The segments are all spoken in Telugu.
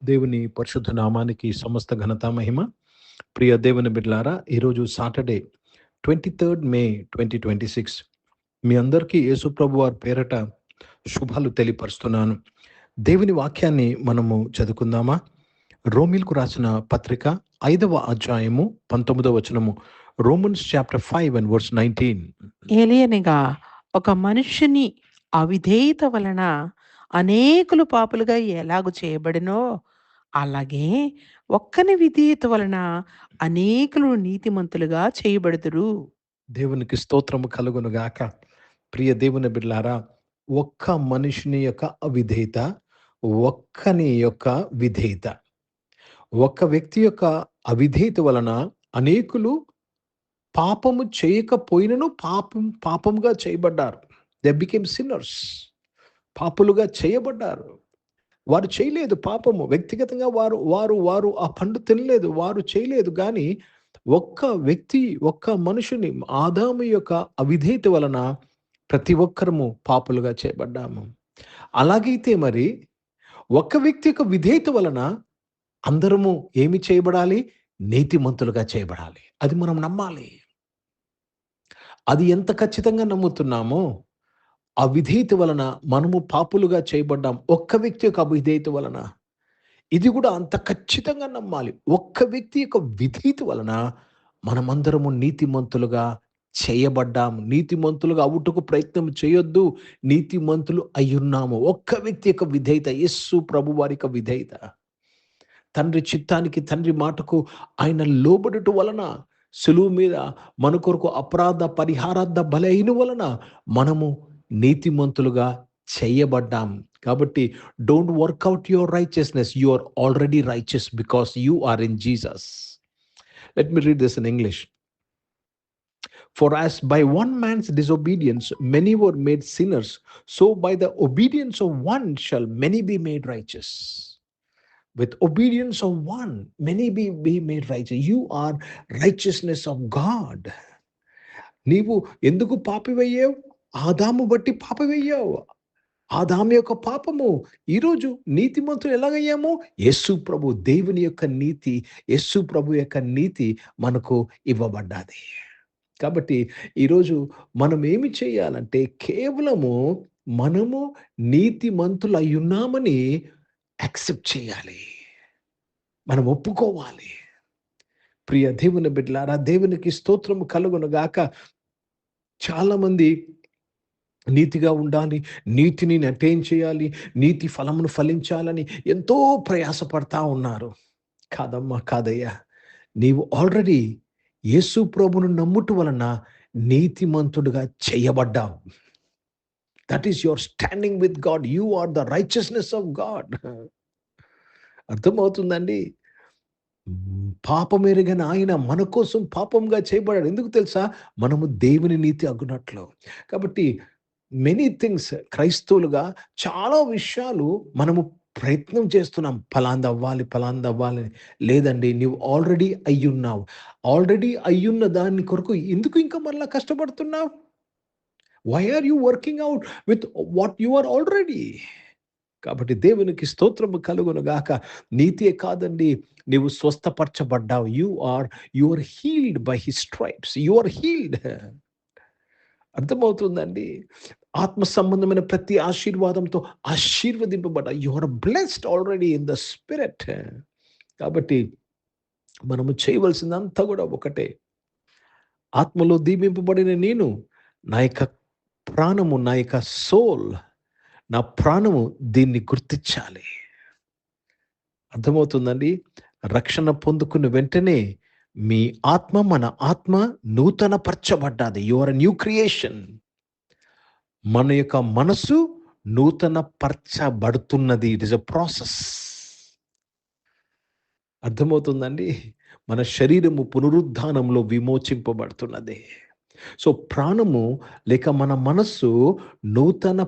దేవుని పరిశుద్ధ నామానికి సమస్త ఘనత మహిమ. ప్రియ దేవుని బిడ్డలారా, ఈరోజు సాటర్డే 23 మే 2026 మీ అందరికీ యేసు ప్రభు వారి పేరట శుభాలు తెలియపరుస్తున్నాను. దేవుని వాక్యాన్ని మనము చదువుకుందామా? రోమిల్కు రాసిన పత్రిక 5వ అధ్యాయము 19వ వచనము. Romans chapter 5 and verse 19. ఏలియనగా ఒక మనుష్యుని అవిధేయత వలన అనేకులు పాపులుగా ఎలాగు చేయబడినో, అలాగే ఒక్కని విధేయత వలన అనేకులు నీతిమంతులుగా చేయబడుదురు. దేవునికి స్తోత్రము కలుగును గాక. ప్రియ దేవుని బిడ్డలారా, ఒక్క మనుషుని యొక్క అవిధేయత, ఒక్కని యొక్క విధేయత, ఒక్క వ్యక్తి యొక్క అవిధేయత వలన అనేకులు పాపము చేయకపోయినను పాపముగా చేయబడ్డారు. They became sinners. పాపులుగా చేయబడ్డారు. వారు చేయలేదు పాపము, వ్యక్తిగతంగా వారు వారు వారు ఆ పండు తినలేదు, వారు చేయలేదు. కానీ ఒక్క వ్యక్తి, ఒక్క మనుషుని, ఆదాము యొక్క అవిధేయత వలన ప్రతి ఒక్కరము పాపులుగా చేయబడ్డాము. అలాగైతే మరి ఒక్క వ్యక్తి యొక్క విధేయత వలన అందరము ఏమి చేయబడాలి? నీతిమంతులుగా చేయబడాలి. అది మనం నమ్మాలి. అది ఎంత ఖచ్చితంగా నమ్ముతున్నామో, అవిధేయత వలన మనము పాపులుగా చేయబడ్డాం. ఒక్క వ్యక్తి యొక్క అవిధేయత వలన ఇది కూడా అంత ఖచ్చితంగా నమ్మాలి. ఒక్క వ్యక్తి యొక్క విధేయత వలన మనమందరము నీతిమంతులుగా చేయబడ్డాము. నీతిమంతులుగా అవుటకు ప్రయత్నం చేయొద్దు, నీతిమంతులు అయ్యున్నాము. ఒక్క వ్యక్తి యొక్క విధేయత, యేసు ప్రభు వారి యొక్క విధేయత, తండ్రి చిత్తానికి, తండ్రి మాటకు ఆయన లోబడుట వలన, సులువు మీద మన కొరకు అపరాధ పరిహారార్థ బలైన వలన మనము నీతిమంతులుగా చేయబడ్డాం. కాబట్టి don't work out your righteousness, you are already righteous because you are in Jesus. Let me read this in English. For as by one man's disobedience many were made sinners, so by the obedience of one shall many be made righteous. With obedience of one, many be made righteous. You are righteousness of God. నీవు ఎందుకు పాపివయ్యావు? ఆదాము బట్టి పాపివయ్యావు. ఆదాము యొక్క పాపము. ఈరోజు నీతిమంతులు ఎలాగయ్యాము? యేసు ప్రభు, దేవుని యొక్క నీతి, యేసు ప్రభు యొక్క నీతి మనకు ఇవ్వబడ్డాది. కాబట్టి ఈరోజు మనం ఏమి చేయాలంటే, కేవలము మనము నీతిమంతులు అయ్యున్నామని యాక్సెప్ట్ చేయాలి, మనం ఒప్పుకోవాలి. ప్రియ దేవుని బిడ్డలారా, దేవునికి స్తోత్రము కలుగును గాక. చాలామంది నీతిగా ఉండాలి, నీతిని అటైన్ చేయాలి, నీతి ఫలమును ఫలించాలని ఎంతో ప్రయాసపడతా ఉన్నారు. కాదమ్మా, కాదయ్యా, నీవు ఆల్రెడీ యేసు ప్రభును నమ్ముట వలన నీతిమంతుడుగా చేయబడ్డావు. That is your standing with God. You are the righteousness of God. అర్థమవుతుందండి? పాపం ఎరుగన ఆయన మన కోసం పాపంగా చేయబడ్డాడు. ఎందుకు తెలుసా? మనము దేవుని నీతి అగునట్లు. కాబట్టి మెనీ థింగ్స్, క్రైస్తవులుగా చాలా విషయాలు మనము ప్రయత్నం చేస్తున్నాం, ఫలాంది అవ్వాలి. లేదండి, నీవు ఆల్రెడీ అయ్యున్నావు. ఆల్రెడీ అయ్యున్న దాని కొరకు ఎందుకు ఇంకా మళ్ళా కష్టపడుతున్నావు? Why are you working out with what you are already? కాబట్టి దేవునికి స్తోత్రము కలుగును గాక. నీతియే కాదండి, నీవు స్వస్థపరచబడ్డావు. You are healed by his stripes. You are healed. అర్థమవుతుందండి? ఆత్మ సంబంధమైన ప్రతి ఆశీర్వాదంతో ఆశీర్వదింపబడ్డా. You are blessed already in the spirit. కాబట్టి మనము చేయవలసిందంతా కూడా ఒకటే. ఆత్మలో దీవింపబడిన నేను, నా యొక్క ప్రాణము, నా యొక్క సోల్, నా ప్రాణము దీన్ని గుర్తించాలి. అర్థమవుతుందండి? రక్షణ పొందుకున్న వెంటనే మీ ఆత్మ, మన ఆత్మ నూతన పరచబడ్డాది. You are a new creation. మన యొక్క మనసు నూతన పరచబడుతున్నది. It is a process. అర్థమవుతుందండి? మన శరీరము పునరుద్ధానంలో విమోచింపబడుతున్నది. సో ప్రాణము లేక మన మనస్సు నూతన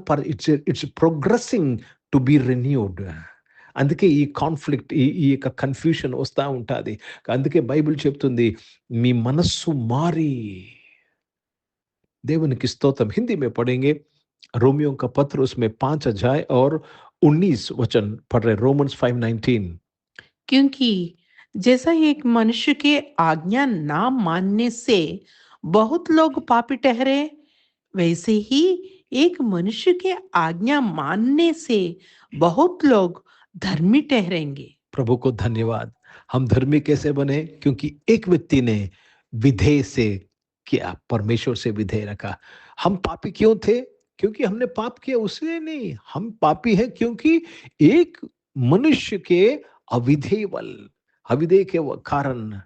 it's progressing to be renewed. అందుకే ఈ కాన్ఫ్లిక్ట్, ఈ యొక్క కన్ఫ్యూషన్ వస్తూ ఉంటుంది. అందుకే బైబిల్ చెప్తుంది, మీ మనస్సు మారి. దేవునికి స్తోత్రం. हिंदी में पढ़ेंगे रोमियो का पत्र, उसमें 5 अध्याय और 19 वचन पढ़ रहे, रोमन्स 5:19. क्योंकि जैसा एक मनुष्य के आज्ञा ना मानने से बहुत लोग पापी ठहरे, वैसे ही एक मनुष्य के आज्ञा मानने से बहुत लोग धर्मी ठहरेंगे। प्रभु को धन्यवाद। हम धर्मी कैसे बने? क्योंकि एक व्यक्ति ने विधेय से किया, परमेश्वर से विधेय रखा। हम पापी क्यों थे? क्योंकि हमने पाप किया, उसलिए नहीं। हम पापी हैं क्योंकि एक मनुष्य के अविधेय के कारण,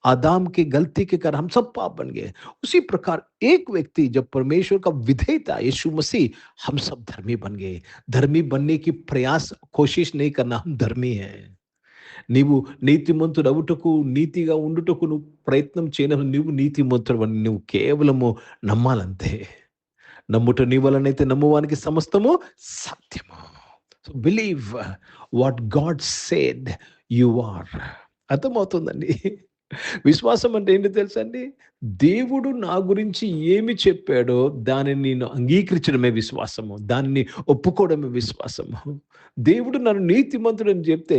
आदाम की गलती के कारण हम सब पाप बन गए। उसी प्रकार एक व्यक्ति जब परमेश्वर का विधेय था, यीशु मसीह, हम सब धर्मी बन गए। धर्मी बनने की प्रयास कोशिश नहीं करना, हम धर्मी हैं। నీవు నీతిమంతుడవుటకు, నీతిగా ఉండుటకు నువ్వు ప్రయత్నం చేయనప్పుడు నువ్వు నీతిమంతుడవని నువ్వు కేవలము నమ్మాలంతే. నమ్ముట నీ వలనైతే నమ్మువానికి సమస్తము సత్యము. So believe what God said you are. అర్థమవుతుందండి. విశ్వాసం అంటే ఏంటో తెలుసండి? దేవుడు నా గురించి ఏమి చెప్పాడో దానిని నేను అంగీకరించడమే విశ్వాసము. దానిని ఒప్పుకోవడమే విశ్వాసము. దేవుడు నన్ను నీతిమంతుడని చెప్తే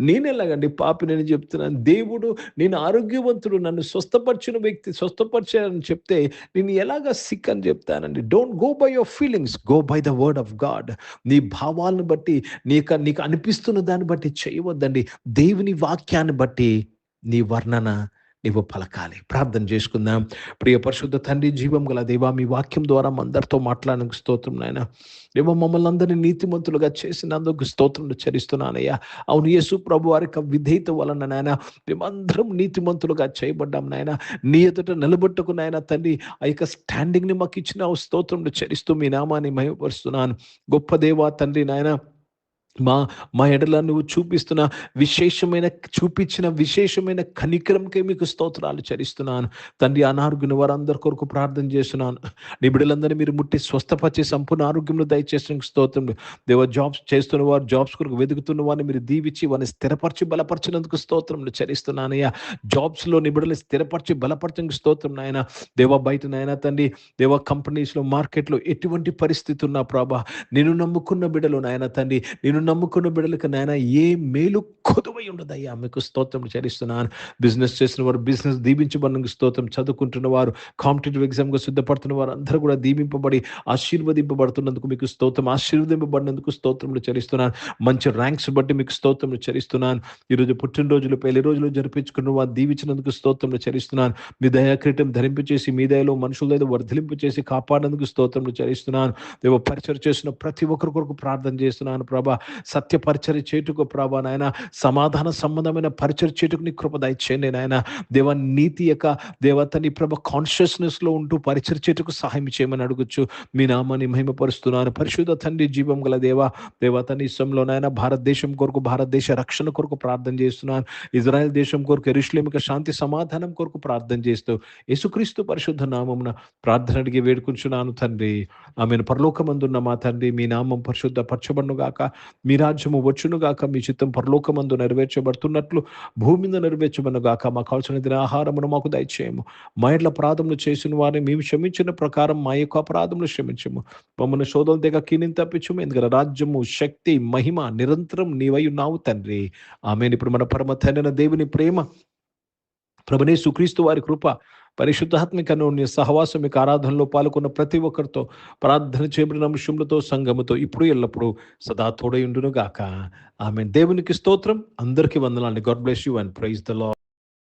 నేనెలాగండి పాపినని చెప్తున్నాను? దేవుడు నేను ఆరోగ్యవంతుడు, నన్ను స్వస్థపరిచారని చెప్తే నేను ఎలాగా సిక్ అని చెప్తానండి? Don't go by your feelings, go by the word of God. నీ భావాలను బట్టి, నీకు అనిపిస్తున్న దాన్ని బట్టి చేయవద్దండి. దేవుని వాక్యాన్ని బట్టి నీ వర్ణన నీవు పలకాలి. ప్రార్థన చేసుకుందాం. ప్రియ పరిశుద్ధ తండ్రి, జీవం గల దేవా, మీ వాక్యం ద్వారా అందరితో మాట్లాడడానికి స్తోత్రం నాయన. దేవా, మమ్మల్ని అందరినీ నీతిమంతులుగా చేసినందుకు స్తోత్రం చెల్లిస్తున్నానయ్యా. అవును యేసు ప్రభు వారి యొక్క విధేయత వలన నాయన మేమందరం నీతిమంతులుగా చేయబడ్డాం నాయన. నీ ఎదుట నిలబెట్టుకు నాయన తండ్రి, ఆ యొక్క స్టాండింగ్ని మాకు ఇచ్చిన స్తోత్రం చెల్లిస్తూ మీ నామాన్ని మహిమపరుస్తున్నాను. గొప్ప దేవా తండ్రి నాయన, మా ఎడల నువ్వు చూపించిన విశేషమైన కనికరంకే మీకు స్తోత్రాలు చెల్లిస్తున్నాను తండ్రి. అనారోగ్యం వారందరి కొరకు ప్రార్థన చేస్తున్నాను. నీ బిడ్డలందరినీ మీరు ముట్టి స్వస్థపరిచే సంపూర్ణ ఆరోగ్యంలో దయచేసిన స్తోత్రం దేవ. జాబ్స్ చేస్తున్న వారు, జాబ్స్ కొరకు వెతుకుతున్న వారిని మీరు దీవించి వారిని స్థిరపరిచి బలపరిచినందుకు స్తోత్రం చెల్లిస్తున్నానయ్యా. జాబ్స్లో నీ బిడ్డలు స్థిరపరిచి బలపరచడానికి స్తోత్రం నాయన. దేవ, బయట నాయన తండ్రి దేవ, కంపెనీస్లో, మార్కెట్లో ఎటువంటి పరిస్థితి ఉన్నా ప్రభా, నేను నమ్ముకున్న బిడ్డలు నాయన తండ్రి, నేను నమ్ముకున్న బిడ్డలకు నాయన ఏ మేలు కొదువై ఉండదయ్యా. మీకు స్తోత్రం చెల్లిస్తున్నాను. బిజినెస్ చేసిన వారు బిజినెస్ దీవించబడినందుకు స్తోత్రం. చదువుకుంటున్న వారు, కాంపిటేటివ్ ఎగ్జామ్గా సిద్ధపడుతున్న వారు అందరూ కూడా దీవింపబడి ఆశీర్వదింపబడుతున్నందుకు మీకు స్తోత్రం. ఆశీర్వదింపబడినందుకు స్తోత్రములు చెల్లిస్తున్నాను. మంచి ర్యాంక్స్ బట్టి మీకు స్తోత్రములు చెల్లిస్తున్నాను. ఈరోజు పుట్టినరోజులు, పెళ్లి రోజులు జరిపించుకున్న వారు దీవించినందుకు స్తోత్రములు చెల్లిస్తున్నాను. మీ దయాకిరీటం ధరింపచేసి, మీ దయలో మనుషుల దయ వర్ధలింపు చేసి కాపాడేందుకు స్తోత్రములు చెల్లిస్తున్నాను. దేవ, పరిచయం చేసిన ప్రతి ఒక్కరి కొరకు ప్రార్థన చేస్తున్నాను ప్రభా. సత్య పరిచర్య చేటుకు ప్రభా నాయన, సమాధాన సంబంధమైన పరిచర్య చేటుకు నీ కృప దయచేయండి నాయన. దేవ, నీతి యొక్క దేవతని ప్రభ కాన్షియస్నెస్ లో ఉంటూ పరిచర్య చేటుకు సహాయం చేయమని అడుగుచ్చు. మీ నామాన్ని మహిమపరుస్తున్నాను. పరిశుద్ధ తండ్రి, జీవం గల దేవతని ఇష్టంలో నాయన భారతదేశం కొరకు, భారతదేశ రక్షణ కొరకు ప్రార్థన చేస్తున్నాను. ఇజ్రాయెల్ దేశం కొరకు, యెరూషలేముకు శాంతి సమాధానం కొరకు ప్రార్థన చేస్తూ యేసుక్రీస్తు పరిశుద్ధ నామమున ప్రార్థన అడిగి వేడుకుంటున్నాను తండ్రి. ఆమెను. పరలోకమందున్న మా తండ్రి, మీ నామం పరిశుద్ధ పరచబడును గాక, మీ రాజ్యము వచ్చును గాక, మీ చిత్తం పరలోకమందు నెరవేర్చబడుతున్నట్లు భూమి మీద నెరవేర్చబడును గాక. మాకు కావాల్సిన ఆహారమును మాకు దయచేయము. మా ఇంట్లో అపరాధములు చేసిన వారిని మేము క్షమించిన ప్రకారం మా యొక్క అపరాధములు క్షమించము. మమ్మల్ని శోధన దగ్గర కీనిని తప్పించము. ఎందుకంటే రాజ్యము, శక్తి, మహిమ నిరంతరం నీవై ఉన్నావు తండ్రి. ఆమేన్. ఇప్పుడు మన పరమ తండ్రి దేవుని ప్రేమ, ప్రభువైన యేసుక్రీస్తు వారి కృప, పరిశుద్ధాత్మిక అన్యోన్య సహవాసం, మీకు ఆరాధనలో పాల్గొన్న ప్రతి ఒక్కరితో, ప్రార్థన చేయబడిన అంశములతో, సంఘముతో ఇప్పుడు ఎల్లప్పుడూ సదా తోడై ఉండును గాక. ఆమేన్. దేవునికి స్తోత్రం. అందరికీ వందనాలు. God bless you and praise the lord.